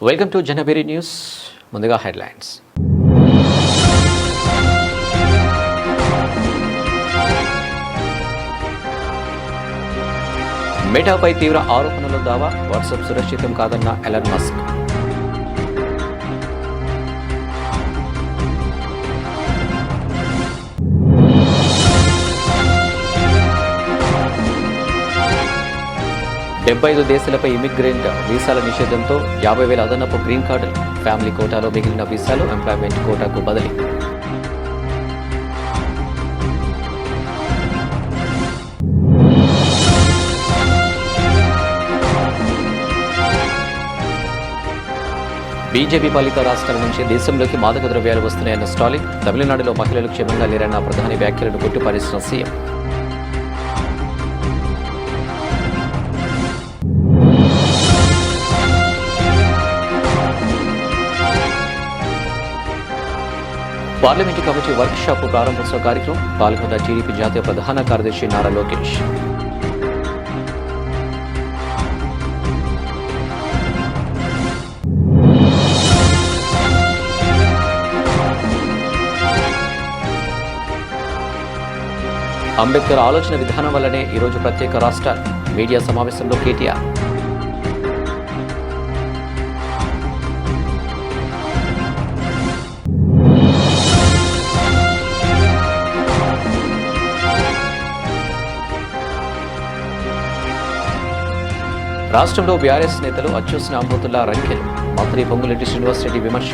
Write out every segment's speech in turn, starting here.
Welcome to January news. ముందుగా headlines. మెటాపై తీవ్ర ఆరోపణలు దావా, వాట్సాప్ సురక్షితం కాదన్న ఎలన్ మస్క్. డెబ్బై 75 దేశాలపై ఇమిగ్రెంట్ వీసాల నిషేధంతో 50,000 అదనపు గ్రీన్ కార్డులు. ఫ్యామిలీ కోటాలో మిగిలిన వీసాలు ఎంప్లాయ్మెంట్ కోటాకు బదిలీ. బీజేపీ పాలిత రాష్ట్రాల నుంచి దేశంలోకి మాదక ద్రవ్యాలు వస్తున్నాయన్న స్టాలిన్. తమిళనాడులో మహిళలు క్షేమంగా లేరన్న ప్రధాని వ్యాఖ్యలను కొట్టిపారేసిన CM. Parliament committee workshop ప్రారంభోత్సవ కార్యక్రమం. పాల్గొన్న టీడీపీ జాతీయ ప్రధాన కార్యదర్శి నారా లోకేష్. అంబేద్కర్ ఆలోచన విధానం వల్లనే ఈరోజు ప్రత్యేక రాష్ట్రాలు. మీడియా సమావేశంలో కేటీఆర్. రాష్ట్రంలో బీఆర్ఎస్ నేతలు అచ్యూసిన అమృతుల్లా రంకెలు. మంత్రి పొంగులేటి శ్రీనివాసరెడ్డి విమర్శ.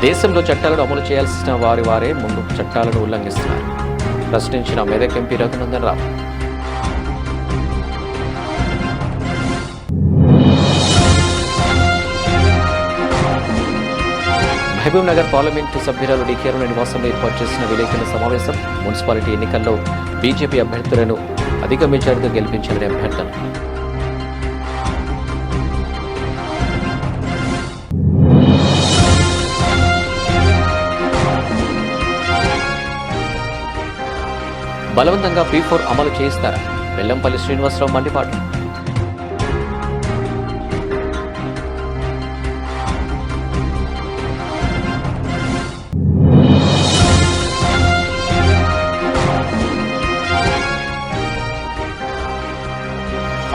దేశంలో చట్టాలను అమలు చేయాల్సిన వారే ముందు చట్టాలను ఉల్లంఘిస్తున్నారు. ప్రశ్నించిన మెదక్ ఎంపీ రఘునందన్ రావు. మహబూబ్ నగర్ పార్లమెంటు సభ్యురాలు డి కిరణ్ నివాసంలో ఏర్పాటు చేసిన విలేకరుల సమావేశం. మున్సిపాలిటీ ఎన్నికల్లో బీజేపీ అభ్యర్థులను అధిక మెజార్టీతో గెలిపించాలని అభ్యర్థన. బలవంతంగా P4 అమలు చేయిస్తారా? వెల్లంపల్లి శ్రీనివాసరావు మండిపాటు.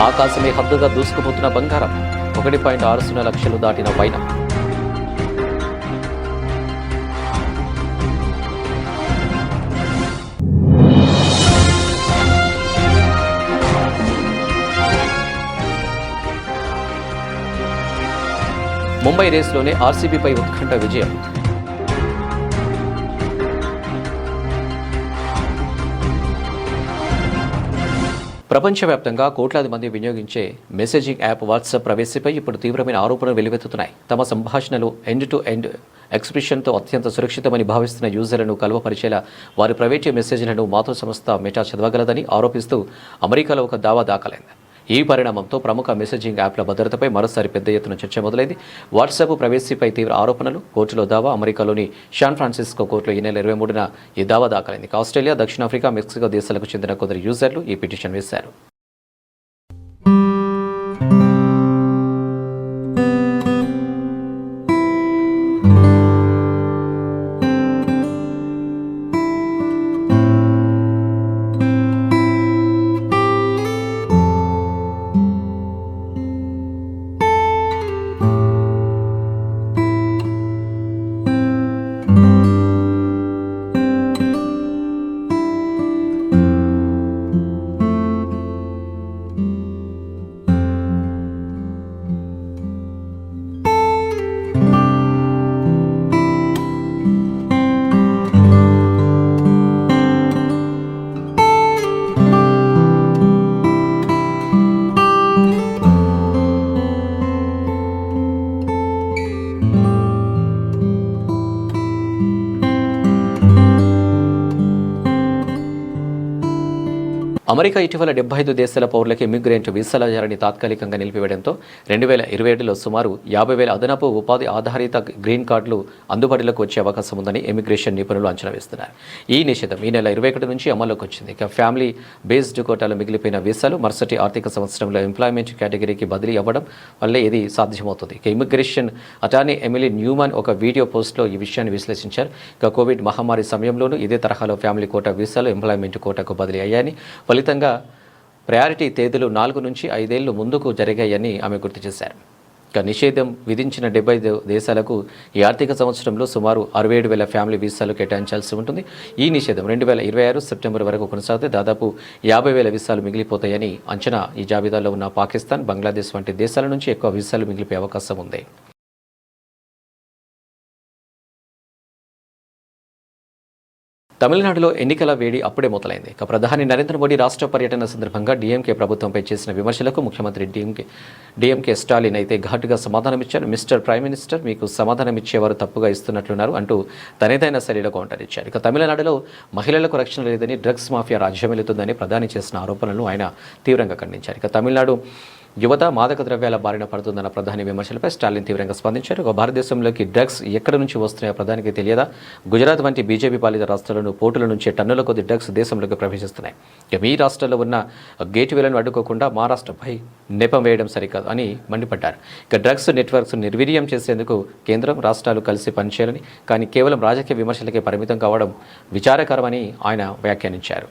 ఆకాశమే హద్దుగా దూసుకుపోతున్న బంగారం. 1.60 లక్షలు దాటిన వైనం. ముంబై రేసులోనే ఆర్సీబీపై ఉత్కంఠ విజయం. ప్రపంచవ్యాప్తంగా కోట్లాది మంది వినియోగించే మెసేజింగ్ యాప్ వాట్సాప్ ప్రైవసీపై ఇప్పుడు తీవ్రమైన ఆరోపణలు వెలువెత్తుతున్నాయి. తమ సంభాషణలు ఎండ్ టు ఎండ్ ఎక్స్ప్రెషన్తో అత్యంత సురక్షితమని భావిస్తున్న యూజర్లను కలువపరిచేలా వారి ప్రైవేట్ మెసేజ్లను మాతృ సంస్థ మెటా చదవగలదని ఆరోపిస్తూ అమెరికాలో ఒక దావా దాఖలైంది. ఈ పరిణామంతో ప్రముఖ మెసేజింగ్ యాప్ల భద్రతపై మరోసారి పెద్ద ఎత్తున చర్చ మొదలైంది. వాట్సాప్ ప్రైవసీపై తీవ్ర ఆరోపణలు. కోర్టులో దావా. అమెరికాలోని శాన్ ఫ్రాన్సిస్కో కోర్టులో ఈ నెల 23న ఈ దావా దాఖలైంది. ఆస్ట్రేలియా, దక్షిణాఫ్రికా, మెక్సికో దేశాలకు చెందిన కొందరు యూజర్లు ఈ పిటిషన్ వేశారు. అమెరికా ఇటీవల 75 దేశాల పౌరులకి ఇమిగ్రెంట్ వీసాల జారీని తాత్కాలికంగా నిలిపివేయడంతో 2027లో సుమారు 50,000 అదనపు ఉపాధి ఆధారిత గ్రీన్ కార్డులు అందుబాటులోకి వచ్చే అవకాశం ఉందని ఇమిగ్రేషన్ నిపుణులు అంచనా వేస్తున్నారు. ఈ నిషేధం ఈ నెల 21 నుంచి అమల్లోకి వచ్చింది. ఇక ఫ్యామిలీ బేస్డ్ కోటాలో మిగిలిపోయిన వీసాలు మరుసటి ఆర్థిక సంవత్సరంలో ఎంప్లాయ్మెంట్ కేటగిరీకి బదిలీ అవ్వడం వల్లే ఇది సాధ్యమవుతుంది. ఇక ఇమిగ్రేషన్ అటార్నీ ఎమిలీ న్యూమాన్ ఒక వీడియో పోస్ట్లో ఈ విషయాన్ని విశ్లేషించారు. ఇక కోవిడ్ మహమ్మారి సమయంలోనూ ఇదే తరహాలో ఫ్యామిలీ కోటా వీసాలు ఎంప్లాయ్మెంట్ కోటాకు బదిలీ అయ్యాయని, ఫలితంగా ప్రయారిటీ తేదీలు 4 నుంచి 5 ఏళ్లు ముందుకు జరిగాయని ఆమె గుర్తు చేశారు. ఇక నిషేధం విధించిన 75 దేశాలకు ఈ ఆర్థిక సంవత్సరంలో సుమారు 67,000 ఫ్యామిలీ వీసాలు కేటాయించాల్సి ఉంటుంది. ఈ నిషేధం 2026 సెప్టెంబర్ వరకు కొనసాగితే దాదాపు 50,000 వీసాలు మిగిలిపోతాయని అంచనా. ఈ జాబితాలో ఉన్న పాకిస్తాన్, బంగ్లాదేశ్ వంటి దేశాల నుంచి ఎక్కువ వీసాలు మిగిలిపోయే అవకాశం ఉంది. తమిళనాడులో ఎన్నికల వేడి అప్పుడే మొదలైంది. ఇక ప్రధాని నరేంద్ర మోడీ రాష్ట్ర పర్యటన సందర్భంగా డీఎంకే ప్రభుత్వంపై చేసిన విమర్శలకు ముఖ్యమంత్రి డీఎంకే స్టాలిన్ అయితే ఘాటుగా సమాధానమిచ్చారు. మిస్టర్ ప్రైమ్ మినిస్టర్, మీకు సమాధానమిచ్చేవారు తప్పుగా ఇస్తున్నట్లున్నారు అంటూ తనదైన శైలిలో కౌంటర్ ఇచ్చారు. ఇక తమిళనాడులో మహిళలకు రక్షణ లేదని, డ్రగ్స్ మాఫియా రాజ్యమెలుతుందని ప్రధాని చేసిన ఆరోపణలను ఆయన తీవ్రంగా ఖండించారు. ఇక తమిళనాడు యువత మాదక ద్రవ్యాల బారిన పడుతుందన్న ప్రధాని విమర్శలపై స్టాలిన్ తీవ్రంగా స్పందించారు. భారతదేశంలోకి డ్రగ్స్ ఎక్కడి నుంచి వస్తున్నాయో ప్రధానికి తెలియదా? గుజరాత్ వంటి బీజేపీ పాలిత రాష్ట్రాలను పోర్టుల నుంచి టన్నుల కొద్ది డ్రగ్స్ దేశంలోకి ప్రవేశిస్తున్నాయి. ఇక మీ రాష్ట్రంలో ఉన్న గేట్వేలను అడ్డుకోకుండా మహారాష్ట్రపై నెపం వేయడం సరికాదు అని మండిపడ్డారు. ఇక డ్రగ్స్ నెట్వర్క్స్ నిర్వీర్యం చేసేందుకు కేంద్రం, రాష్ట్రాలు కలిసి పనిచేయాలని, కానీ కేవలం రాజకీయ విమర్శలకే పరిమితం కావడం విచారకరమని ఆయన వ్యాఖ్యానించారు.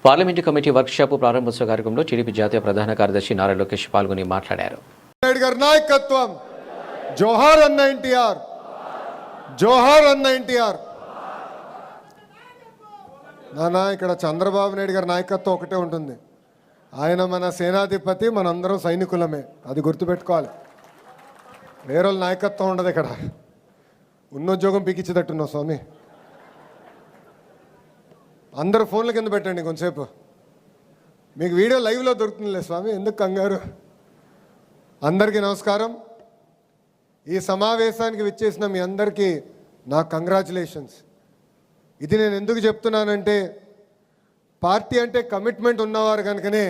పార్లమెంటు కమిటీ వర్క్షాప్ ప్రారంభోత్సవ కార్యక్రమంలో టీడీపీ జాతీయ ప్రధాన కార్యదర్శి నారా లోకేష్ పాల్గొని మాట్లాడారు. నాయకత్వం జోహార్ అన్న ఎన్టీఆర్, జోహార్ అన్న ఎన్టీఆర్. నానా ఇక్కడ చంద్రబాబు నాయుడు గారి నాయకత్వం ఒకటే ఉంటుంది. ఆయన మన సేనాధిపతి, మనందరం సైనికులమే, అది గుర్తుపెట్టుకోవాలి. వేరే నాయకత్వం ఉండదు ఇక్కడ. ఉన్నోద్యోగం పీకిచ్చేటట్టున్నావు స్వామి. అందరూ ఫోన్ల కింద పెట్టండి కొంచెంసేపు. మీకు వీడియో లైవ్లో దొరుకుతుందిలే స్వామి, ఎందుకు కంగారు. అందరికీ నమస్కారం. ఈ సమావేశానికి విచ్చేసిన మీ అందరికీ నా కంగ్రాచులేషన్స్. ఇది నేను ఎందుకు చెప్తున్నానంటే, పార్టీ అంటే కమిట్మెంట్ ఉన్నవారు కనుకనే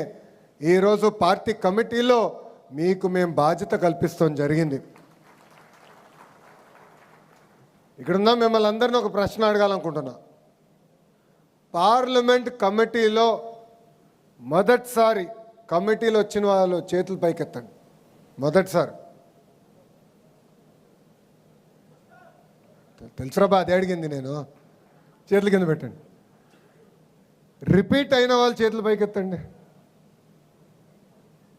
ఈరోజు పార్టీ కమిటీలో మీకు మేము బాధ్యత కల్పిస్తాం జరిగింది. ఇక్కడున్న మిమ్మల్ని అందరినీ ఒక ప్రశ్న అడగాలనుకుంటున్నా. పార్లమెంట్ కమిటీలో మొదటిసారి కమిటీలో వచ్చిన వాళ్ళు చేతులు పైకెత్తండి. మొదటిసారి తెలుసురాబా, అది అడిగింది నేను. చేతుల కింద పెట్టండి. రిపీట్ అయిన వాళ్ళు చేతులు పైకెత్తండి.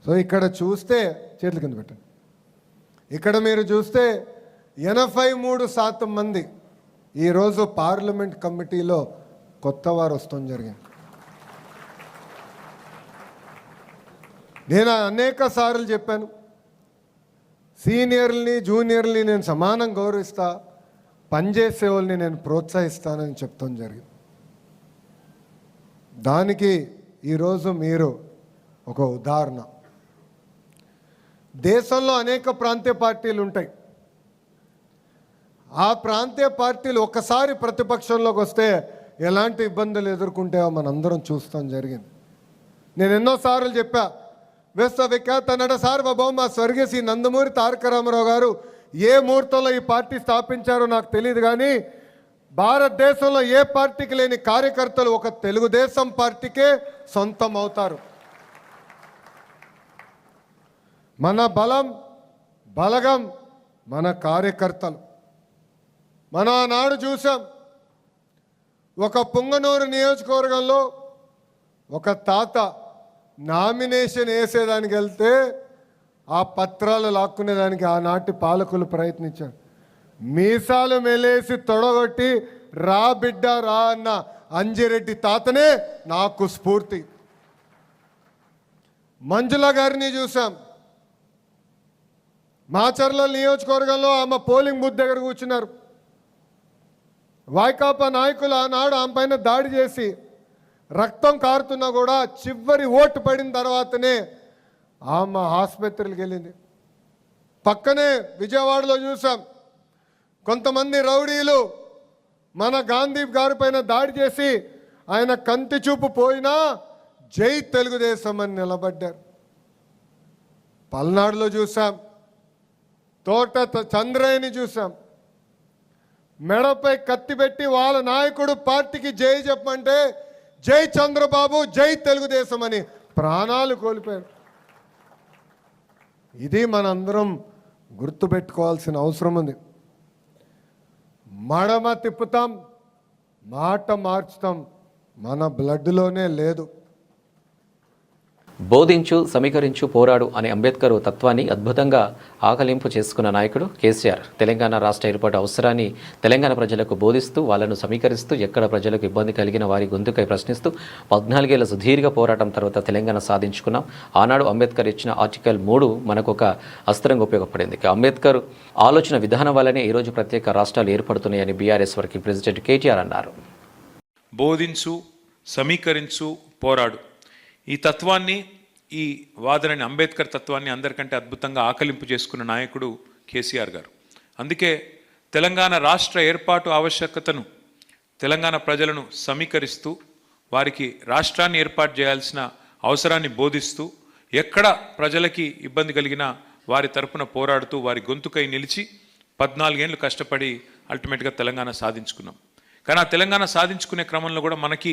సో ఇక్కడ చూస్తే చేతుల కింద పెట్టండి. ఇక్కడ మీరు చూస్తే 83% మంది ఈరోజు పార్లమెంట్ కమిటీలో కొత్త వారు వస్తాం జరిగింది. నేను అనేక సార్లు చెప్పాను, సీనియర్ని జూనియర్ని నేను సమానం గౌరవిస్తా, పనిచేసే వాళ్ళని నేను ప్రోత్సహిస్తానని చెప్తాం జరిగింది. దానికి ఈరోజు మీరు ఒక ఉదాహరణ. దేశంలో అనేక ప్రాంతీయ పార్టీలు ఉంటాయి. ఆ ప్రాంతీయ పార్టీలు ఒకసారి ప్రతిపక్షంలోకి వస్తే ఎలాంటి ఇబ్బందులు ఎదుర్కొంటాయో మనందరం చూస్తాం జరిగింది. నేను ఎన్నోసార్లు చెప్పా, విశ్వవిఖ్యాత నట సార్వభౌమ స్వర్గీయ శ్రీ నందమూరి తారక రామారావు గారు ఏ ముహూర్తంలో ఈ పార్టీ స్థాపించారో నాకు తెలియదు, కానీ భారతదేశంలో ఏ పార్టీకి లేని కార్యకర్తలు ఒక తెలుగుదేశం పార్టీకే సొంతం అవుతారు. మన బలం, బలగం మన కార్యకర్తలు. మనం ఆనాడు చూసాం, ఒక పుంగనూరు నియోజకవర్గంలో ఒక తాత నామినేషన్ వేసేదానికి వెళ్తే ఆ పత్రాలు లాక్కునేదానికి ఆనాటి పాలకులు ప్రయత్నించారు. మీసాలు మెలేసి తొడగొట్టి రా బిడ్డ రా అన్న అంజిరెడ్డి తాతనే నాకు స్ఫూర్తి. మంజుల గారిని చూసాం. మాచర్ల నియోజకవర్గంలో ఆమె పోలింగ్ బూత్ దగ్గర కూర్చున్నారు. వైకాపా నాయకులు ఆనాడు ఆమె పైన దాడి చేసి రక్తం కారుతున్నా కూడా చివరి ఓటు పడిన తర్వాతనే ఆమె ఆసుపత్రికి వెళ్ళింది. పక్కనే విజయవాడలో చూసాం, కొంతమంది రౌడీలు మన గాంధీ గారి పైన దాడి చేసి ఆయన కంటి చూపు పోయినా జై తెలుగుదేశం అని నిలబడ్డారు. పల్నాడులో చూసాం, తోట చంద్రయ్యని చూసాం, మెడపై కత్తి పెట్టి వాళ్ళ నాయకుడు పార్టీకి జై చెప్పమంటే జై చంద్రబాబు జై తెలుగుదేశం అని ప్రాణాలు కోల్పోయారు. ఇది మనందరం గుర్తుపెట్టుకోవాల్సిన అవసరం ఉంది. మడమ తిప్పుతాం, మాట మార్చుతాం, మన బ్లడ్లోనే లేదు. బోధించు, సమీకరించు, పోరాడు అనే అంబేద్కర్ తత్వాన్ని అద్భుతంగా ఆకలింపు చేసుకున్న నాయకుడు కేసీఆర్. తెలంగాణ రాష్ట్ర ఏర్పాటు అవసరాన్ని తెలంగాణ ప్రజలకు బోధిస్తూ, వాళ్ళను సమీకరిస్తూ, ఎక్కడ ప్రజలకు ఇబ్బంది కలిగిన వారి గొంతుకై ప్రశ్నిస్తూ 14 ఏళ్ల సుదీర్ఘ పోరాటం తర్వాత తెలంగాణ సాధించుకున్నాం. ఆనాడు అంబేద్కర్ ఇచ్చిన ఆర్టికల్ 3 మనకు ఒక అస్త్రంగా ఉపయోగపడింది. అంబేద్కర్ ఆలోచన విధానం వల్లనే ఈరోజు ప్రత్యేక రాష్ట్రాలు ఏర్పడుతున్నాయని బీఆర్ఎస్ వర్కింగ్ ప్రెసిడెంట్ కేటీఆర్ అన్నారు. బోధించు, సమీకరించు, పోరాడు, ఈ తత్వాన్ని, ఈ వాదనని, అంబేద్కర్ తత్వాన్ని అందరికంటే అద్భుతంగా ఆకలింపు చేసుకున్న నాయకుడు కేసీఆర్ గారు. అందుకే తెలంగాణ రాష్ట్ర ఏర్పాటు ఆవశ్యకతను, తెలంగాణ ప్రజలను సమీకరిస్తూ, వారికి రాష్ట్రాన్ని ఏర్పాటు చేయాల్సిన అవసరాన్ని బోధిస్తూ, ఎక్కడ ప్రజలకి ఇబ్బంది కలిగినా వారి తరపున పోరాడుతూ, వారి గొంతుకై నిలిచి 14 ఏళ్ళు కష్టపడి అల్టిమేట్గా తెలంగాణ సాధించుకున్నాం. కానీ ఆ తెలంగాణ సాధించుకునే క్రమంలో కూడా మనకి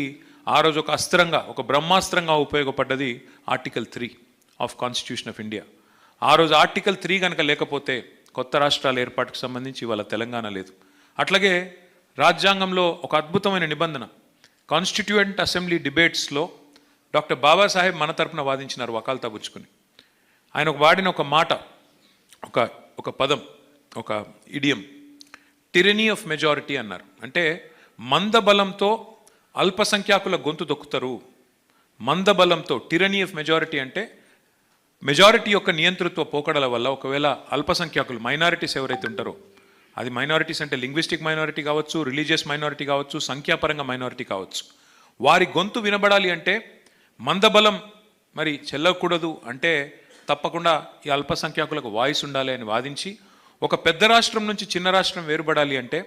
ఆ రోజు ఒక అస్త్రంగా, ఒక బ్రహ్మాస్త్రంగా ఉపయోగపడ్డది article 3 of constitution of India. ఆ రోజు ఆర్టికల్ 3 కనుక లేకపోతే కొత్త రాష్ట్రాల ఏర్పాటుకు సంబంధించి ఇవాళ తెలంగాణ లేదు. అట్లాగే రాజ్యాంగంలో ఒక అద్భుతమైన నిబంధన, కాన్స్టిట్యూయెంట్ అసెంబ్లీ డిబేట్స్లో డాక్టర్ బాబాసాహెబ్ మన తరపున వాదించినారు వకాల్తా పుచ్చుకుని. ఆయన వాడిన ఒక మాట, ఒక పదం, ఒక ఇడియం, టిరనీ ఆఫ్ మెజారిటీ అన్నారు. అంటే మందబలంతో అల్పసంఖ్యాకుల గొంతు దొక్కుతారు. మందబలంతో, టిరనీ ఆఫ్ మెజారిటీ అంటే మెజారిటీ యొక్క నియంతృత్వ పోకడల వల్ల ఒకవేళ అల్పసంఖ్యాకులు, మైనారిటీస్ ఎవరైతే ఉంటారో, అది మైనారిటీస్ అంటే లింగ్విస్టిక్ మైనారిటీ కావచ్చు, రిలీజియస్ మైనారిటీ కావచ్చు, సంఖ్యాపరంగా మైనారిటీ కావచ్చు, వారి గొంతు వినబడాలి అంటే మందబలం మరి చెల్లకూడదు. అంటే తప్పకుండా ఈ అల్పసంఖ్యాకులకు వాయిస్ ఉండాలి అని వాదించి, ఒక పెద్ద రాష్ట్రం నుంచి చిన్న రాష్ట్రం వేరుపడాలి అంటే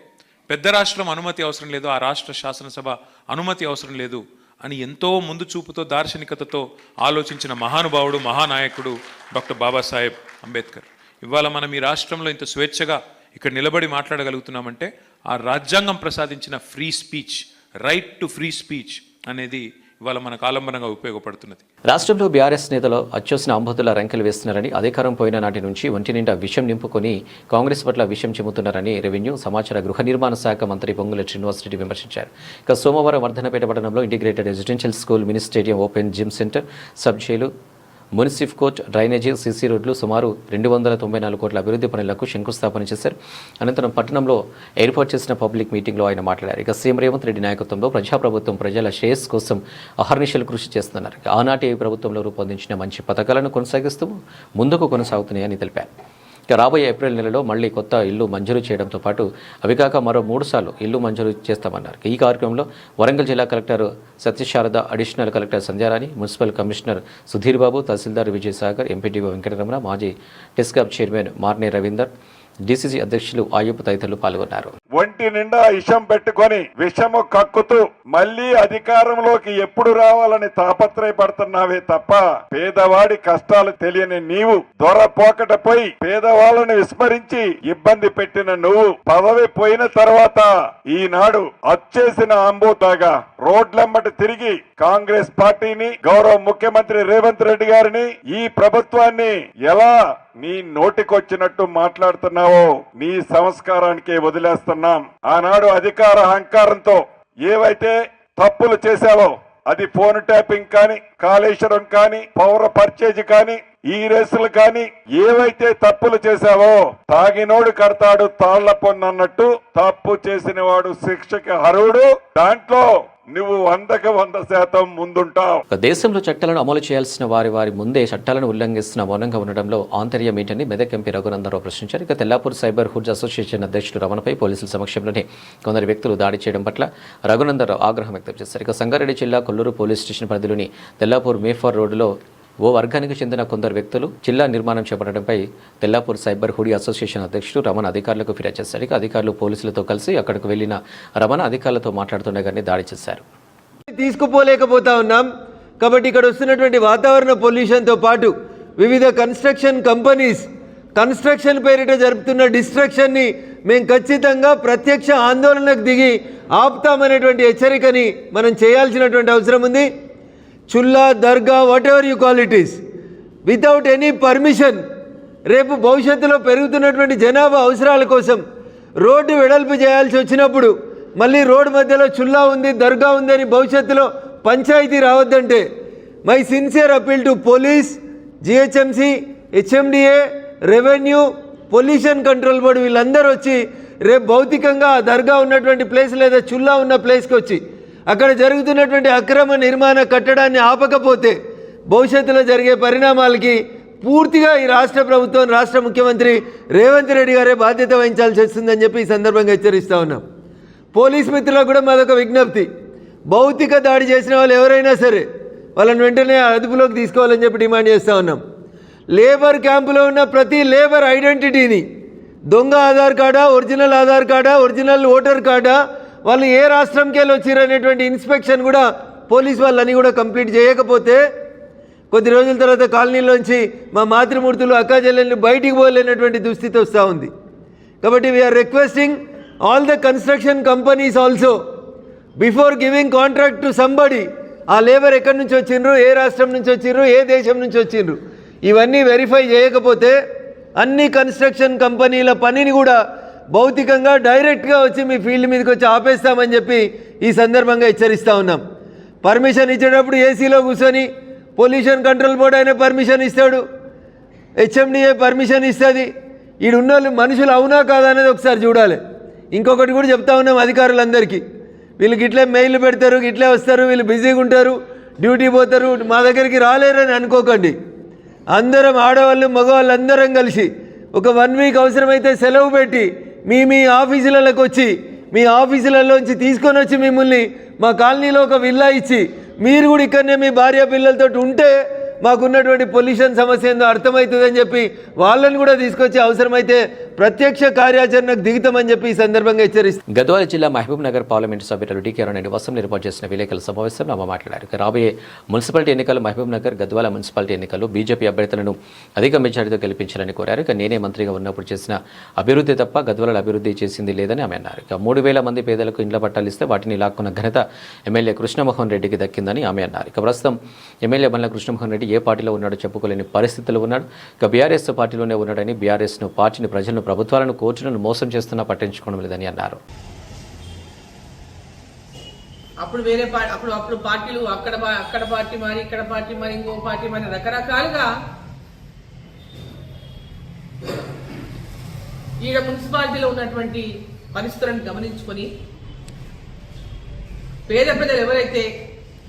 పెద్ద రాష్ట్రం అనుమతి అవసరం లేదు, ఆ రాష్ట్ర శాసనసభ అనుమతి అవసరం లేదు అని ఎంతో ముందు చూపుతో, దార్శనికతతో ఆలోచించిన మహానుభావుడు, మహానాయకుడు డాక్టర్ బాబాసాహెబ్ అంబేద్కర్. ఇవాళ మనం ఈ రాష్ట్రంలో ఇంత స్వేచ్ఛగా ఇక్కడ నిలబడి మాట్లాడగలుగుతున్నామంటే ఆ రాజ్యాంగం ప్రసాదించిన free speech, right to free speech అనేది ఇవాళ మనకు ఆలంబనంగా ఉపయోగపడుతున్నది. రాష్ట్రంలో బీఆర్ఎస్ నేతలు అచ్చోసిన అంబుతుల రంకెలు వేస్తున్నారని, అధికారం పోయిన నాటి నుంచి ఒంటి నిండా విషం నింపుకొని కాంగ్రెస్ పట్ల విషం చెబుతున్నారని రెవెన్యూ, సమాచార, గృహ నిర్మాణ శాఖ మంత్రి పొంగులేటి శ్రీనివాసరెడ్డి విమర్శించారు. ఇక సోమవారం వర్ధనపేట పట్టణంలో integrated residential school, mini stadium, open gym centre, sub jail, munsif court, drainage, CC రోడ్లు, సుమారు 294 కోట్ల అభివృద్ధి పనులకు శంకుస్థాపన చేశారు. అనంతరం పట్టణంలో ఏర్పాటు చేసిన పబ్లిక్ మీటింగ్లో ఆయన మాట్లాడారు. ఇక సీఎం రేవంత్ రెడ్డి నాయకత్వంలో ప్రజాప్రభుత్వం ప్రజల శ్రేయస్సు కోసం అహర్నిశలు కృషి చేస్తున్నారు. ఆనాటి ప్రభుత్వంలో రూపొందించిన మంచి పథకాలను కొనసాగిస్తూ ముందుకు కొనసాగుతున్నాయని తెలిపారు. ఇక రాబోయే ఏప్రిల్ నెలలో మళ్లీ కొత్త ఇల్లు మంజూరు చేయడంతో పాటు అవి కాక మరో 3 సార్లు ఇల్లు మంజూరు చేస్తామన్నారు. ఈ కార్యక్రమంలో వరంగల్ జిల్లా collector Satyasarada, additional collector Sandhyarani, municipal commissioner Sudhir Babu, tahsildar Vijayasagar, MPDO Venkataramana, మాజీ TESCAB chairman Marne Ravinder, DCC అధ్యక్షులు ఆయూబ్ తదితరులు పాల్గొన్నారు. ఒంటి నిండా విషం పెట్టుకొని విషము కక్కుతూ మళ్లీ అధికారంలోకి ఎప్పుడు రావాలని తాపత్రయపడుతున్నావే తప్ప పేదవాడి కష్టాలు తెలియని నీవు, దొర పోకటపోయి పేదవాళ్ళని విస్మరించి ఇబ్బంది పెట్టిన నువ్వు, పదవి పోయిన తర్వాత ఈనాడు అచ్చేసిన అంబోతాగా రోడ్లెమ్మటి తిరిగి కాంగ్రెస్ పార్టీని, గౌరవ ముఖ్యమంత్రి రేవంత్ రెడ్డి గారిని, ఈ ప్రభుత్వాన్ని ఎలా నీ నోటికొచ్చినట్టు మాట్లాడుతున్నావో నీ సంస్కారానికే వదిలేస్తున్నాం. ఆనాడు అధికార అహంకారంతో ఏవైతే తప్పులు చేశావో, అది ఫోన్ ట్యాపింగ్ కానీ, కాళేశ్వరం కానీ, పౌర పర్చేజ్ కానీ, ఈ రేసులు కానీ, ఏవైతే తప్పులు చేశావో తాగినోడు కడతాడు తాళ్ల పొన్ను అన్నట్టు తప్పు చేసిన వాడు శిక్షకి అర్హుడు. దాంట్లో నువ్వు 100% ముందుంటావు. దేశంలో చట్టాలను అమలు చేయాల్సిన వారి ముందే చట్టాలను ఉల్లంఘిస్తున్న మౌనంగా ఉండడంలో ఆంతర్యం ఏంటని మెదక్ ఎంపీ రఘునందరావు ప్రశ్నించారు. ఇక తెల్లాపూర్ సైబర్ హుడ్స్ అసోసియేషన్ అధ్యక్షుడు రమణపై పోలీసుల సమక్షంలోనే కొందరు వ్యక్తులు దాడి చేయడం పట్ల రఘునందరావు ఆగ్రహం వ్యక్తం చేశారు. ఇక సంగారెడ్డి జిల్లా కొల్లూరు పోలీస్ స్టేషన్ పరిధిలోని తెల్లాపూర్ మేఫర్ రోడ్డులో ఓ వర్గానికి చెందిన కొందరు వ్యక్తులు జిల్లా నిర్మాణం చేపట్టడంపై తెల్లాపూర్ సైబర్ హుడీ అసోసియేషన్ అధ్యక్షుడు రమణ అధికారులకు ఫిర్యాదు చేశారు. అధికారులు పోలీసులతో కలిసి అక్కడికి వెళ్లిన రమణ అధికారులతో మాట్లాడుతుండగానే దాడి చేశారు. తీసుకుపోలేకపోతా ఉన్నాం కాబట్టి ఇక్కడ వస్తున్నటువంటి వాతావరణ పొల్యూషన్తో పాటు వివిధ కన్స్ట్రక్షన్ కంపెనీస్ కన్స్ట్రక్షన్ పేరిట జరుపుతున్న డిస్ట్రక్షన్ని మేము ఖచ్చితంగా ప్రత్యక్ష ఆందోళనకు దిగి ఆపుతామనేటువంటి హెచ్చరికని మనం చేయాల్సినటువంటి అవసరం ఉంది. చుల్లా dargah whatever you call it is without any permission రేపు భవిష్యత్తులో పెరుగుతున్నటువంటి జనాభా అవసరాల కోసం రోడ్డు వెడల్పు చేయాల్సి వచ్చినప్పుడు మళ్ళీ రోడ్డు మధ్యలో చుల్లా ఉంది దర్గా ఉందని భవిష్యత్తులో పంచాయతీ రావద్దంటే my sincere appeal to police, GHMC, HMDA, revenue, pollution control board వీళ్ళందరూ వచ్చి రేపు భౌతికంగా ఆ దర్గా ఉన్నటువంటి ప్లేస్ లేదా చుల్లా ఉన్న ప్లేస్కి వచ్చి అక్కడ జరుగుతున్నటువంటి అక్రమ నిర్మాణ కట్టడాన్ని ఆపకపోతే భవిష్యత్తులో జరిగే పరిణామాలకి పూర్తిగా ఈ రాష్ట్ర ప్రభుత్వం రాష్ట్ర ముఖ్యమంత్రి రేవంత్ రెడ్డి గారే బాధ్యత వహించాల్సి వస్తుందని చెప్పి ఈ సందర్భంగా హెచ్చరిస్తూ ఉన్నాం. పోలీస్ మిత్రులకు కూడా మాదొక విజ్ఞప్తి, భౌతిక దాడి చేసిన వాళ్ళు ఎవరైనా సరే వాళ్ళని వెంటనే అదుపులోకి తీసుకోవాలని చెప్పి డిమాండ్ చేస్తూ ఉన్నాం. లేబర్ క్యాంపులో ఉన్న ప్రతి లేబర్ ఐడెంటిటీని దొంగ ఆధార్ కార్డా, ఒరిజినల్ ఆధార్ కార్డా, ఒరిజినల్ ఓటర్ కార్డా, వాళ్ళు ఏ రాష్ట్రంకి వెళ్ళి వచ్చారు అనేటువంటి ఇన్స్పెక్షన్ కూడా పోలీస్ వాళ్ళని కూడా కంప్లీట్ చేయకపోతే కొద్ది రోజుల తర్వాత కాలనీలోంచి మా మాతృమూర్తులు అక్కాచెల్లెళ్ళు బయటికి పోలేనటువంటి దుస్థితి వస్తూ ఉంది. కాబట్టి we're requesting all the construction companies also before giving contract to somebody ఆ లేబర్ ఎక్కడి నుంచి వచ్చిండ్రు, ఏ రాష్ట్రం నుంచి వచ్చిండ్రు, ఏ దేశం నుంచి వచ్చిండ్రు, ఇవన్నీ వెరిఫై చేయకపోతే అన్ని కన్స్ట్రక్షన్ కంపెనీల పనిని కూడా భౌతికంగా డైరెక్ట్గా వచ్చి మీ ఫీల్డ్ మీదకి వచ్చి ఆపేస్తామని చెప్పి ఈ సందర్భంగా హెచ్చరిస్తూ ఉన్నాం. పర్మిషన్ ఇచ్చేటప్పుడు ఏసీలో కూర్చొని పొల్యూషన్ కంట్రోల్ బోర్డు అయినా పర్మిషన్ ఇస్తాడు, హెచ్ఎండిఏ పర్మిషన్ ఇస్తుంది. ఈడున్న వాళ్ళు మనుషులు అవునా కాదా అనేది ఒకసారి చూడాలి. ఇంకొకటి కూడా చెప్తా ఉన్నాం అధికారులందరికీ, వీళ్ళు గిట్లే మెయిల్ పెడతారు, గిట్లే వస్తారు, వీళ్ళు బిజీగా ఉంటారు, డ్యూటీ పోతారు, మా దగ్గరికి రాలేరని అనుకోకండి. అందరం ఆడవాళ్ళు మగవాళ్ళు అందరం కలిసి ఒక 1 వీక్ అవసరమైతే సెలవు పెట్టి మీ ఆఫీసులకు వచ్చి మీ ఆఫీసులలోంచి తీసుకొని వచ్చి మిమ్మల్ని మా కాలనీలో ఒక విల్లా ఇచ్చి మీరు కూడా ఇక్కడనే మీ భార్య పిల్లలతో ఉంటే మాకున్నటువంటి పొల్యూషన్ సమస్య ఏందో అర్థమవుతుందని చెప్పి వాళ్ళని కూడా తీసుకొచ్చి అవసరమైతే ప్రత్యక్ష కార్యాచరణకు దిగుతామని చెప్పి ఈ సందర్భంగా హెచ్చరిస్తారు. గద్వాల జిల్లా మహబూబ్ నగర్ పార్లమెంటు సభ్యులు టీకేఆర్ నివాసం ఏర్పాటు చేసిన విలేకరుల సమావేశంలో ఆమె మాట్లాడారు. రాబోయే మున్సిపాలిటీ ఎన్నికలు మహబూబ్ నగర్ గద్వాల మున్సిపాలిటీ ఎన్నికల్లో బీజేపీ అభ్యర్థులను అధిక మెజారిటీతో గెలిపించాలని కోరారు. నేనే మంత్రిగా ఉన్నప్పుడు చేసిన అభివృద్ధి తప్ప గద్వాల అభివృద్ధి చేసింది లేదని ఆమె అన్నారు. 3,000 మంది పేదలకు ఇండ్ల పట్టాలు ఇస్తే వాటిని లాక్కున్న ఘనత ఎమ్మెల్యే కృష్ణమోహన్ రెడ్డికి దక్కిందని ఆమె అన్నారు. ప్రస్తుతం ఎమ్మెల్యే బండ్ల కృష్ణమోహన్ రెడ్డి ఏ పార్టీలో ఉన్నాడో చెప్పుకోలేని పరిస్థితుల్లో ఉన్నాడు. బీఆర్ఎస్ పార్టీలోనే ఉన్నాడని, బీఆర్ఎస్ను పార్టీని, ప్రజలను, ప్రభుత్వాలను, కోర్టులను మోసం చేస్తున్నా పట్టించుకోవడం లేదని అన్నారు. అప్పుడు వేరే అప్పుడు పార్టీలు అక్కడ పార్టీ మరి, ఇక్కడ పార్టీ మరి, ఇంకో పార్టీ మరి, రకరకాలుగా ఈడ మున్సిపాలిటీలో ఉన్నటువంటి పరిస్థితులను గమనించుకొని పేద ప్రజలు ఎవరైతే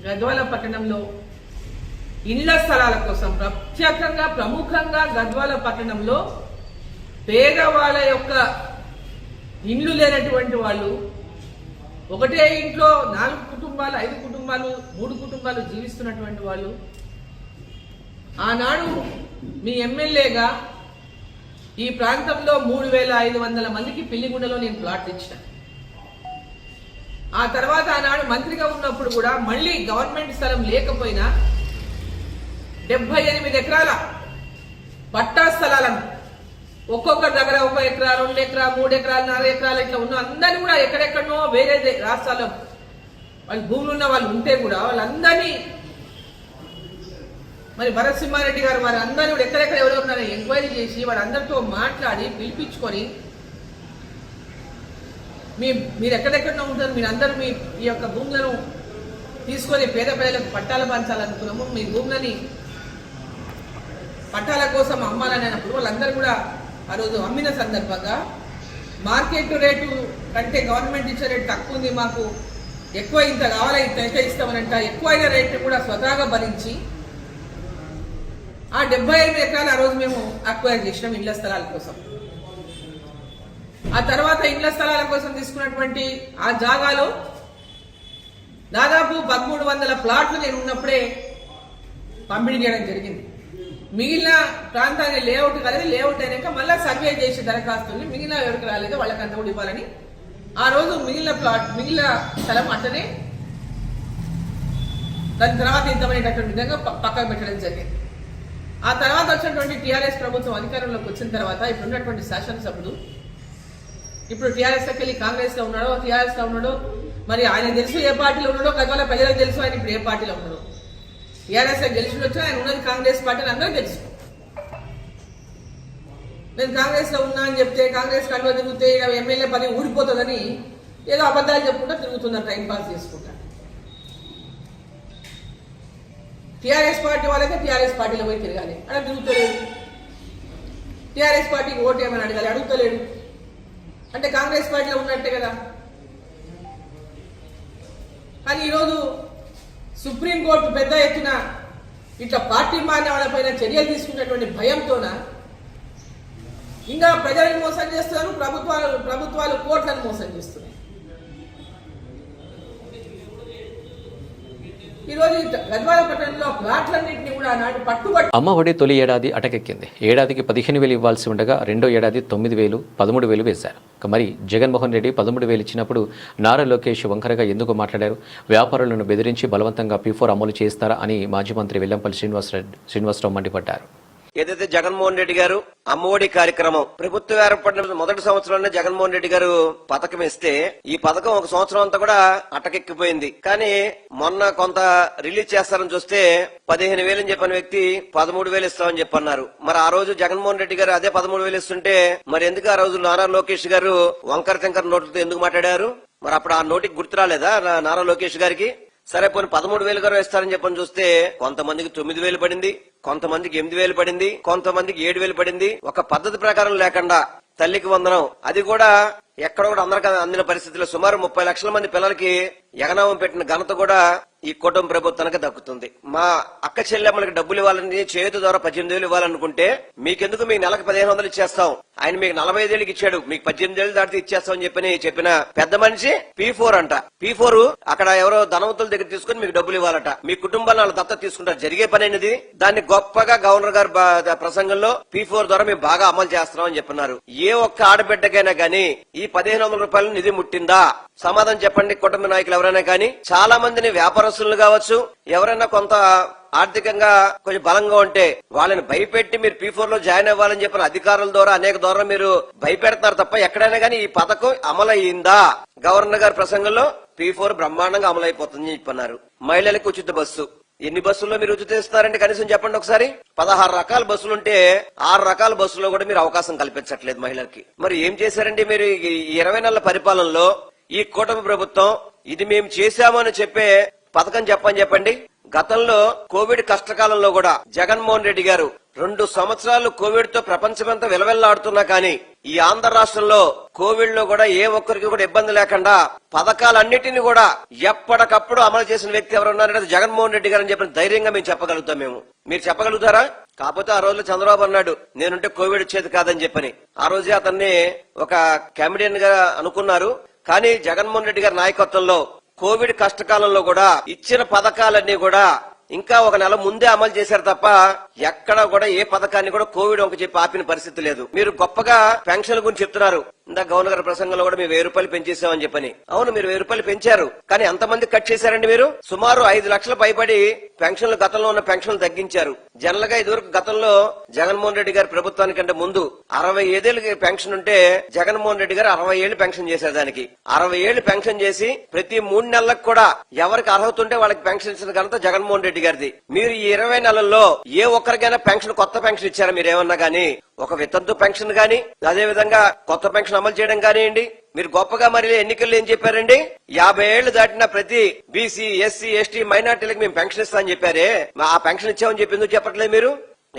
గద్వాల పట్టణంలో ఇళ్ల స్థలాల కోసం ప్రత్యేకంగా ప్రముఖంగా గద్వాల పట్టణంలో పేదవాళ్ళ యొక్క ఇండ్లు లేనటువంటి వాళ్ళు, ఒకటే ఇంట్లో 4 కుటుంబాలు, 5 కుటుంబాలు, 3 కుటుంబాలు జీవిస్తున్నటువంటి వాళ్ళు, ఆనాడు మీ ఎమ్మెల్యేగా ఈ ప్రాంతంలో 3,500 మందికి పిల్లిగుండలో నేను ప్లాట్ ఇచ్చిన. ఆ తర్వాత ఆనాడు మంత్రిగా ఉన్నప్పుడు కూడా మళ్ళీ గవర్నమెంట్ స్థలం లేకపోయినా 78 ఎకరాల పట్టా స్థలాలను ఒక్కొక్కరి దగ్గర 1 ఎకరా, 2 ఎకరా, 3 ఎకరాలు, 4 ఎకరాలు ఇట్లా ఉన్న అందరినీ కూడా ఎక్కడెక్కడనో వేరే రాష్ట్రాల్లో వాళ్ళు భూములు ఉన్న వాళ్ళు ఉంటే కూడా వాళ్ళందరినీ మరి భరత్ సింహారెడ్డి గారు వారి అందరినీ కూడా ఎక్కడెక్కడ ఎవరెవరు ఉన్నారో ఎంక్వైరీ చేసి వాళ్ళందరితో మాట్లాడి పిలిపించుకొని మీరు ఎక్కడెక్కడో ఉంటారు, మీరందరూ మీ ఈ యొక్క భూములను తీసుకొని పేద ప్రజలకు పట్టాలు పంచాలనుకున్నాము. మీ భూములని పట్టాల కోసం అమ్మాలని అన్నప్పుడు వాళ్ళందరూ కూడా ఆ రోజు అమ్మిన సందర్భంగా మార్కెట్ రేటు కంటే గవర్నమెంట్ ఇచ్చే రేటు తక్కువ ఉంది, మాకు ఎక్కువ ఇంత కావాలా, ఇంత ఇస్తామనంట ఎక్కువైన రేటు కూడా స్వతహాగా భరించి ఆ 78 ఎకరాలు ఆ రోజు మేము అక్వైర్ చేసినాం ఇళ్ల స్థలాల కోసం. ఆ తర్వాత ఇళ్ల స్థలాల కోసం తీసుకున్నటువంటి ఆ జాగాలో దాదాపు 1,300 ప్లాట్లు నేను ఉన్నప్పుడే పంపిణీ చేయడం జరిగింది. మిగిలిన ప్రాంతాన్ని లేఅవుట్ కలిగి లేఅవుట్ అయినాక మళ్ళీ సర్వే చేసి దరఖాస్తుల్ని మిగిలిన ఎవరికి రాలేదో వాళ్ళకంతా కూడా ఇవ్వాలని ఆ రోజు మిగిలిన స్థలం అట్లనే దాని తర్వాత ఇద్దామనేటటువంటి విధంగా పక్కకు పెట్టడం జరిగింది. ఆ తర్వాత వచ్చినటువంటి టీఆర్ఎస్ ప్రభుత్వం అధికారంలోకి వచ్చిన తర్వాత ఇప్పుడున్నటువంటి శాసనసభ్యుడు ఇప్పుడు టీఆర్ఎస్కి వెళ్ళి కాంగ్రెస్లో ఉన్నాడో టీఆర్ఎస్లో ఉన్నాడో మరి ఆయన తెలుసు ఏ పార్టీలో ఉన్నాడో గతంలో ప్రజలకు తెలుసు ఆయన ఇప్పుడు ఏ పార్టీలో ఉన్నాడో. టీఆర్ఎస్ గెలిచి వచ్చి ఆయన ఉన్నది కాంగ్రెస్ పార్టీ అని అందరూ తెలుసు. నేను కాంగ్రెస్ లో ఉన్నా అని చెప్తే కాంగ్రెస్ కండువ తిరిగితే ఎమ్మెల్యే పని ఊడిపోతుందని ఏదో అబద్ధాలు చెప్పుకుంటా తిరుగుతున్నారు, టైం పాస్ చేసుకుంటా. టీఆర్ఎస్ పార్టీ వాళ్ళైతే టీఆర్ఎస్ పార్టీలో పోయి తిరగాలి, అలా తిరుగుతలేడు. టీఆర్ఎస్ పార్టీకి ఓటు ఏమని అడగాలి, అడుగుతలేడు. అంటే కాంగ్రెస్ పార్టీలో ఉన్నట్టే కదా. కానీ ఈరోజు సుప్రీంకోర్టు పెద్ద ఎత్తున ఇట్లా పార్టీ మారిన వాళ్ళపైన చర్యలు తీసుకున్నటువంటి భయంతోన ఇంకా ప్రజలను మోసం చేస్తున్నారు, ప్రభుత్వాలు కోట్లను మోసం చేస్తున్నాయి. ఈరోజు గద్వాల పట్టణంలో ప్లాట్లన్నింటినీ కూడా నాటి పట్టుబట్టి అమ్మ ఒడి తొలి ఏడాది అటకెక్కింది. ఏడాదికి 15,000 ఇవ్వాల్సి ఉండగా రెండో ఏడాది 9,000, 13,000 వేశారు. మరి జగన్మోహన్ రెడ్డి 13,000 ఇచ్చినప్పుడు నారా లోకేష్ వంకరగా ఎందుకు మాట్లాడారు? వ్యాపారులను బెదిరించి బలవంతంగా P4 అమలు చేస్తారా అని మాజీ మంత్రి వెల్లంపల్లి శ్రీనివాసరావు మండిపడ్డారు. ఏదైతే జగన్మోహన్ రెడ్డి గారు అమ్మఒడి కార్యక్రమం ప్రభుత్వం ఏర్పడిన మొదటి సంవత్సరంలో జగన్మోహన్ రెడ్డి గారు పథకం ఇస్తే ఈ పథకం ఒక సంవత్సరం అంతా కూడా అటకెక్కిపోయింది. కానీ మొన్న కొంత రిలీజ్ చేస్తారని చూస్తే 15,000 అని చెప్పిన వ్యక్తి 13,000 ఇస్తామని చెప్పన్నారు. మరి ఆ రోజు జగన్మోహన్ రెడ్డి గారు అదే 13,000 ఇస్తుంటే మరి ఎందుకు ఆ రోజు నారా లోకేష్ గారు వంకర తింకర నోట్లతో ఎందుకు మాట్లాడారు? మరి అప్పుడు ఆ నోటికి గుర్తు రాలేదా నారా లోకేష్ గారికి? సరే పోనీ 13,000 గారు ఇస్తారని చెప్పని చూస్తే కొంతమందికి 9,000 పడింది, కొంతమందికి 8,000 పడింది, కొంతమందికి 7,000 పడింది. ఒక పద్ధతి ప్రకారం లేకుండా తల్లికి వందనం, అది కూడా ఎక్కడ కూడా అందరికీ అందిన పరిస్థితిలో సుమారు 30 లక్షల మంది పిల్లలకి ఎగనామం పెట్టిన ఘనత కూడా ఈ కుటుంబ ప్రభుత్వానికి దక్కుతుంది. మా అక్క చెల్లెమ్మలకి డబ్బులు ఇవ్వాలని చేతి ద్వారా 18,000 ఇవ్వాలనుకుంటే మీకెందుకు మీకు నెలకు 1,500 ఇచ్చేస్తాం, ఆయన మీకు 45,000 ఇచ్చాడు, మీకు 18,000 దాటితే ఇచ్చేస్తామని చెప్పిన పెద్ద మనిషి P4 అంట. P4 అక్కడ ఎవరో ధనవంతుల దగ్గర తీసుకుని మీకు డబ్బులు ఇవ్వాలట, మీ కుటుంబాలను వాళ్ళ దత్తత తీసుకుంటారు. జరిగే పని అనేది దాన్ని గొప్పగా గవర్నర్ గారు ప్రసంగంలో P4 ద్వారా మేము బాగా అమలు చేస్తున్నాం అని చెప్పినారు. ఏ ఒక్క ఆడబిడ్డకైనా గానీ ఈ 1,500 రూపాయలు నిధి ముట్టిందా? సమాధానం చెప్పండి. కుటుంబ నాయకులు ఎవరైనా కానీ చాలా మందిని వ్యాపారస్తులు కావచ్చు, ఎవరైనా కొంత ఆర్థికంగా కొంచెం బలంగా ఉంటే వాళ్ళని భయపెట్టి మీరు P4 లో జాయిన్ అవ్వాలని చెప్పిన అధికారుల ద్వారా అనేక ద్వారా మీరు భయపెడతారు తప్ప ఎక్కడైనా కానీ ఈ పథకం అమలయ్యిందా? గవర్నర్ గారి ప్రసంగంలో P4 బ్రహ్మాండంగా అమలైపోతుందని చెప్పన్నారు. మహిళలకు ఉచిత బస్సు, ఎన్ని బస్సుల్లో మీరు ఉచిత ఇస్తారంటే కనీసం చెప్పండి ఒకసారి. 16 రకాల బస్సులుంటే 6 రకాల బస్సుల్లో కూడా మీరు అవకాశం కల్పించట్లేదు మహిళలకి. మరి ఏం చేశారండి మీరు? ఈ 20 నెలల పరిపాలనలో ఈ కూటమి ప్రభుత్వం ఇది మేము చేశామని చెప్పే పథకం చెప్పండి. గతంలో కోవిడ్ కష్టకాలంలో కూడా జగన్మోహన్ రెడ్డి గారు 2 సంవత్సరాలు కోవిడ్ తో ప్రపంచమంతా విలవెల్లాడుతున్నా కానీ ఈ ఆంధ్ర రాష్ట్రంలో కోవిడ్ లో కూడా ఏ ఒక్కరికి కూడా ఇబ్బంది లేకుండా పథకాలన్నిటిని కూడా ఎప్పటికప్పుడు అమలు చేసిన వ్యక్తి ఎవరున్నారంటే జగన్మోహన్ రెడ్డి గారు అని చెప్పిన ధైర్యంగా మేము చెప్పగలుగుతాం. మీరు చెప్పగలుగుతారా? కాకపోతే ఆ రోజులో చంద్రబాబు అన్నాడు నేనుంటే కోవిడ్ వచ్చేది కాదని చెప్పని. ఆ రోజే అతన్ని ఒక కామెడియన్ గా అనుకున్నారు. కానీ జగన్మోహన్ రెడ్డి గారి నాయకత్వంలో కోవిడ్ కష్టకాలంలో కూడా ఇచ్చిన పథకాలన్నీ కూడా ఇంకా 1 నెల ముందే అమలు చేశారు తప్ప ఎక్కడ కూడా ఏ పథకాన్ని కూడా కోవిడ్ ఒక చెప్పి ఆపిన పరిస్థితి లేదు. మీరు గొప్పగా పెన్షన్ గురించి చెప్తున్నారు. ఇందా గవర్నర్ గారి ప్రసంగంలో కూడా మేము 1,000 రూపాయలు పెంచేసామని చెప్పని. అవును, మీరు 1,000 రూపాయలు పెంచారు. కానీ ఎంతమంది కట్ చేశారండి మీరు? సుమారు 5 లక్షల పైబడి పెన్షన్లు గతంలో ఉన్న పెన్షన్లు తగ్గించారు. జనరల్ గా ఇదివరకు గతంలో జగన్మోహన్ రెడ్డి గారి ప్రభుత్వానికంటే ముందు 65 ఏళ్ళకి పెన్షన్ ఉంటే జగన్మోహన్ రెడ్డి గారు 60 ఏళ్ళు పెన్షన్ చేశారు. దానికి 60 ఏళ్ళు పెన్షన్ చేసి ప్రతి 3 నెలలకు కూడా ఎవరికి అర్హత ఉంటే వాళ్ళకి పెన్షన్ ఇచ్చిన ఘనత జగన్మోహన్ రెడ్డి గారిది. మీరు ఈ 20 నెలల్లో ఏ ఒక్కరికైనా పెన్షన్ కొత్త పెన్షన్ ఇచ్చారా? మీరేమన్నా గానీ ఒక వితంతు పెన్షన్ గానీ అదే విధంగా కొత్త పెన్షన్ అమలు చేయడం కానివ్వండి. మీరు గొప్పగా మరి ఎన్నికల్లో ఏం చెప్పారండి? 50 ఏళ్లు దాటిన ప్రతి బీసీ, ఎస్సీ, ఎస్టీ, మైనార్టీలకు మేము పెన్షన్ ఇస్తామని చెప్పారే. ఆ పెన్షన్ ఇచ్చామని చెప్పి ఎందుకు చెప్పట్లేదు మీరు?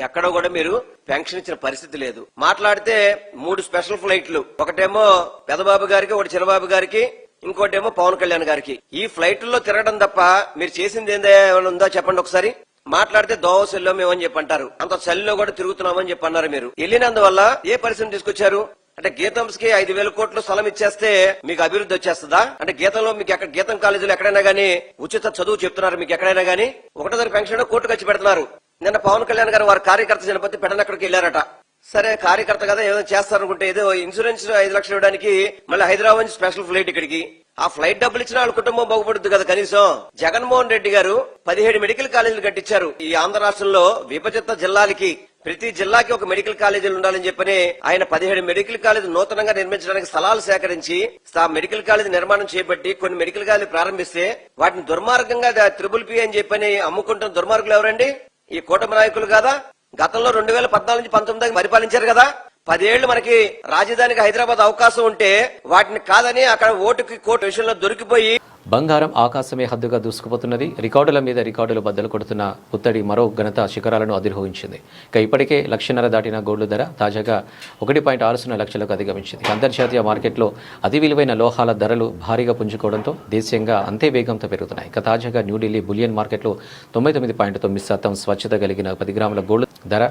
ఎక్కడో కూడా మీరు పెన్షన్ ఇచ్చిన పరిస్థితి లేదు. మాట్లాడితే 3 స్పెషల్ ఫ్లైట్లు, ఒకటేమో పెదబాబు గారికి, ఒకటి చిన్నబాబు గారికి, ఇంకోటేమో పవన్ కళ్యాణ్ గారికి. ఈ ఫ్లైట్లలో తిరగడం తప్ప మీరు చేసింది ఏమైనా ఉందా చెప్పండి ఒకసారి. మాట్లాడితే దోవ సెల్లో మేమని చెప్పంటారు. అంత సెల్లో కూడా తిరుగుతున్నామని చెప్పన్నారు. మీరు వెళ్ళినందువల్ల ఏ పరిస్థితి తీసుకొచ్చారు? అంటే గీతంస్ కి 5,000 కోట్లు స్థలం ఇచ్చేస్తే మీకు అభివృద్ధి వచ్చేస్తుందా? అంటే గీతంలో మీకు ఎక్కడ గీతం కాలేజీలో ఎక్కడైనా గానీ ఉచిత చదువు చెప్తున్నారు మీకు ఎక్కడైనా గానీ? ఒకటో తరగతి పెన్షన్ కోర్టు ఖర్చు పెడుతున్నారు. నిన్న పవన్ కళ్యాణ్ గారు వారి కార్యకర్త చనిపోతే పెడనక్కడికి వెళ్లారట. సరే కార్యకర్త కదా ఏదో చేస్తారనుకుంటే ఏదో ఇన్సూరెన్స్ 5 లక్షలు ఇవ్వడానికి మళ్ళీ హైదరాబాద్ నుంచి స్పెషల్ ఫ్లైట్ ఇక్కడికి. ఆ ఫ్లైట్ డబ్బులు ఇచ్చిన వాళ్ళ కుటుంబం బాగుపడుతుంది కదా కనీసం. జగన్మోహన్ రెడ్డి గారు 17 మెడికల్ కాలేజీలు కట్టించారు. ఈ ఆంధ్ర రాష్ట్రంలో విభజిత జిల్లాలకి ప్రతి జిల్లాకి ఒక మెడికల్ కాలేజీలు ఉండాలని చెప్పని ఆయన 17 మెడికల్ కాలేజీ నూతనంగా నిర్మించడానికి స్థలాలు సేకరించి మెడికల్ కాలేజీ నిర్మాణం చేపట్టి కొన్ని మెడికల్ కాలేజీలు ప్రారంభిస్తే వాటిని దుర్మార్గంగా PPP అని చెప్పని అమ్ముకుంటున్న దుర్మార్గులు ఎవరండి? ఈ కూటమి నాయకులు కాదా? గతంలో 2014 నుంచి 19 పరిపాలించారు కదా. 10 ఏళ్లు మనకి రాజధానికి హైదరాబాద్ అవకాశం ఉంటే వాటిని కాదని అక్కడ ఓటుకి కోర్టు విషయంలో దొరికిపోయి బంగారం ఆకాశమే హద్దుగా దూసుకుపోతున్నది. రికార్డుల మీద రికార్డులు బద్దలు కొడుతున్న పుత్తడి మరో ఘనత శిఖరాలను అధిరోహించింది. ఇక ఇప్పటికే 1.5 లక్ష దాటిన గోల్డ్ ధర తాజాగా 1.60 లక్షలకు అధిగమించింది. అంతర్జాతీయ మార్కెట్లో అతి విలువైన లోహాల ధరలు భారీగా పుంజుకోవడంతో దేశీయంగా అంతే వేగంతో పెరుగుతున్నాయి. ఇక తాజాగా న్యూఢిల్లీ బులియన్ మార్కెట్లో 99.9% స్వచ్ఛత కలిగిన 10 గ్రాముల గోల్డ్ ధర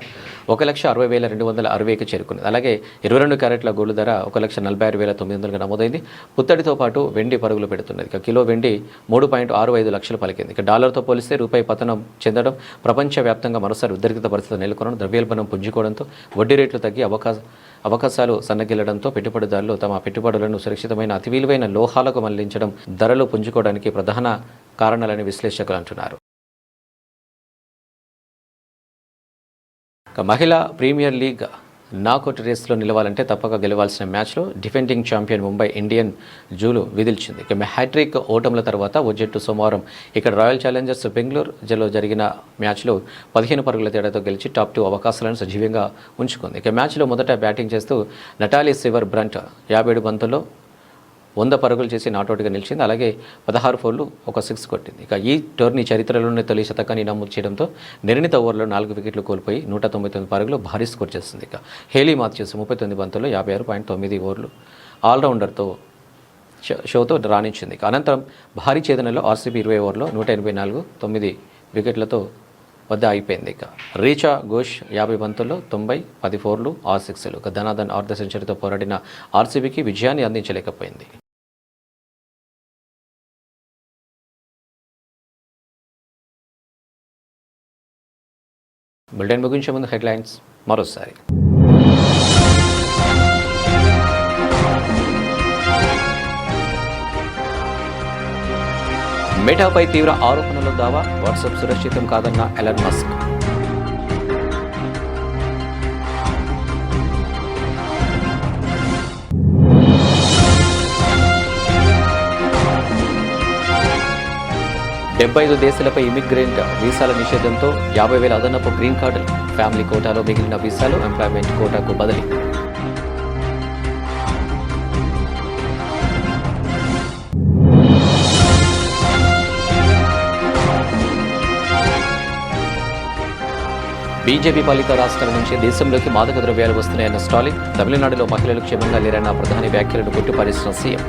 1,60,260కి చేరుకుంది. అలాగే 22 క్యారెట్ల గోల్డ్ ధర 1,46,900గా నమోదైంది. పుత్తడితో పాటు వెండి పరుగులు పెడుతున్నది. ఇక కిలో వెండి 3.65 లక్షలు పలికింది. ఇక డాలర్తో పోలిస్తే రూపాయి పతనం చెందడం, ప్రపంచవ్యాప్తంగా మరోసారి ఉద్రిక్త పరిస్థితులు నెలకొనడం, ద్రవ్యోల్బణం పుంజుకోవడంతో వడ్డీ రేట్లు తగ్గి అవకాశాలు సన్నగిల్లడంతో పెట్టుబడిదారులు తమ పెట్టుబడులను సురక్షితమైన అతి విలువైన లోహాలకు మళ్లించడం ధరలు పుంజుకోవడానికి ప్రధాన కారణాలని విశ్లేషకులు అంటున్నారు. మహిళా ప్రీమియర్ లీగ్ నాకౌట్ రేస్లో నిలవాలంటే తప్పక గెలవాల్సిన మ్యాచ్లో డిఫెండింగ్ ఛాంపియన్ ముంబై ఇండియన్ జూలు విదిల్చింది. ఇక హ్యాట్రిక్ ఓటముల తర్వాత ఓ జట్టు సోమవారం ఇక్కడ రాయల్ ఛాలెంజర్స్ బెంగళూరులో జరిగిన మ్యాచ్లో 15 పరుగుల తేడాతో గెలిచి టాప్ 2 అవకాశాలను సజీవంగా ఉంచుకుంది. ఇక మ్యాచ్లో మొదట బ్యాటింగ్ చేస్తూ నటాలీ సివర్ బ్రంట్ 57 బంతుల్లో 100 పరుగులు చేసి నాట్అవుట్గా నిలిచింది. అలాగే 16 ఫోర్లు ఒక 6 కొట్టింది. ఇక ఈ టోర్నీ చరిత్రలోనే తొలి శతకాన్ని నమోదు చేయడంతో నిర్ణీత ఓవర్లో 4 వికెట్లు కోల్పోయి 199 పరుగులు భారీ స్కోర్ చేస్తుంది. ఇక హేలీ మాథ్యూస్ 39 బంతుల్లో 56.9 ఓవర్లు ఆల్రౌండర్తో షోతో రాణించింది. అనంతరం భారీ ఛేదనలో ఆర్సీబీ 20 ఓవర్లో 184 9 వికెట్లతో వద్ద అయిపోయింది. ఇక రీచా ఘోష్ 50 బంతుల్లో 90 10 ఫోర్లు 6 సిక్స్లు. ఇక ధనాధన్ అర్ధ సెంచరీతో పోరాడిన ఆర్సీబీకి విజయాన్ని అందించలేకపోయింది. బులెటిన్ ముగించే ముందు హెడ్లైన్స్ మరోసారి. మెటాపై తీవ్ర ఆరోపణలు దావా, వాట్సాప్ సురక్షితం కాదన్న ఎలన్ మస్క్. డెబ్బై 75 దేశాలపై ఇమిగ్రెంట్ వీసాల నిషేధంతో 50,000 అదనపు గ్రీన్ కార్డులు, ఫ్యామిలీ కోటాలో మిగిలిన వీసాలు ఎంప్లాయ్మెంట్ కోటాకు బదిలీ. బీజేపీ పాలిత రాష్ట్రాల నుంచి దేశంలోకి మాదక ద్రవ్యాలు వస్తున్నాయన్న స్టాలిన్. తమిళనాడులో మహిళలు క్షేమంగా లేరన్న ప్రధాని వ్యాఖ్యలను కొట్టిపారేసిన CM.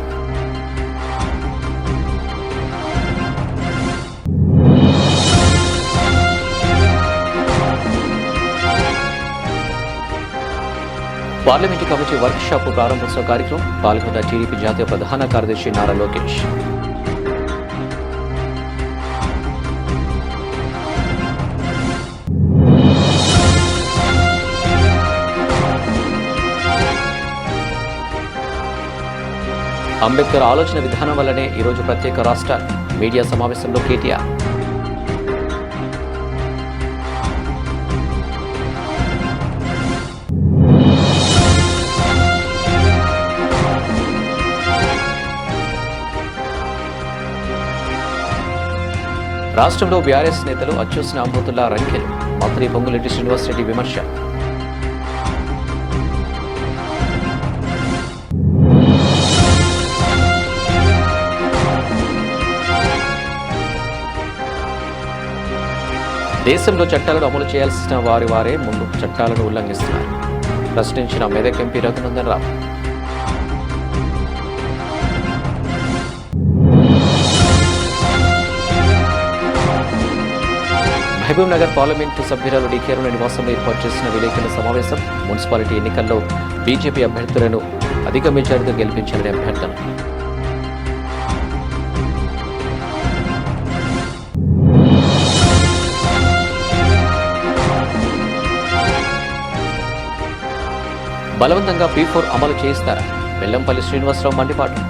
Parliament committee workshop ప్రారంభోత్సవ కార్యక్రమం పాల్గొన్న టీడీపీ జాతీయ ప్రధాన కార్యదర్శి నారా లోకేష్. అంబేద్కర్ ఆలోచన విధానం వల్లనే ఈరోజు ప్రత్యేక రాష్ట్రాలు. మీడియా సమావేశంలో కేటీఆర్. రాష్ట్రంలో బీఆర్ఎస్ నేతలు అచ్చుసిన అమృతుల్లా రంకెలు. మంత్రి పొంగులేటి శ్రీనివాసరెడ్డి విమర్శ. దేశంలో చట్టాలను అమలు చేయాల్సిన వారే ముందు చట్టాలను ఉల్లంఘిస్తున్నారు. ప్రశ్నించిన మెదక్ ఎంపీ రఘునందన్ రావు. మహబూబ్ నగర్ పార్లమెంటు సభ్యురాలు డి కిరణ్ నివాసంలో ఏర్పాటు చేసిన విలేకరుల సమావేశం. మున్సిపాలిటీ ఎన్నికల్లో బీజేపీ అభ్యర్థులను అధిక మెజారిటీతో గెలిపించాలని అభ్యర్థన. బలవంతంగా P4 అమలు చేయిస్తారా? వెల్లంపల్లి శ్రీనివాసరావు మండిపాటు.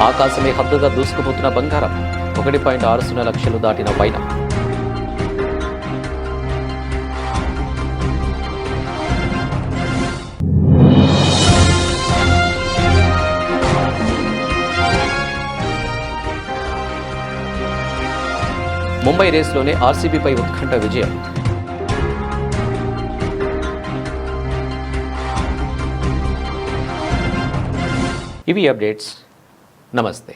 ఆకాశమే హద్దుగా దూసుకుపోతున్న బంగారం. 1.60 లక్షలు దాటిన వైనం. ముంబై రేస్లోనే ఆర్సీబీపై ఉత్కంఠ విజయం. ఇవి అప్డేట్స్. నమస్తే.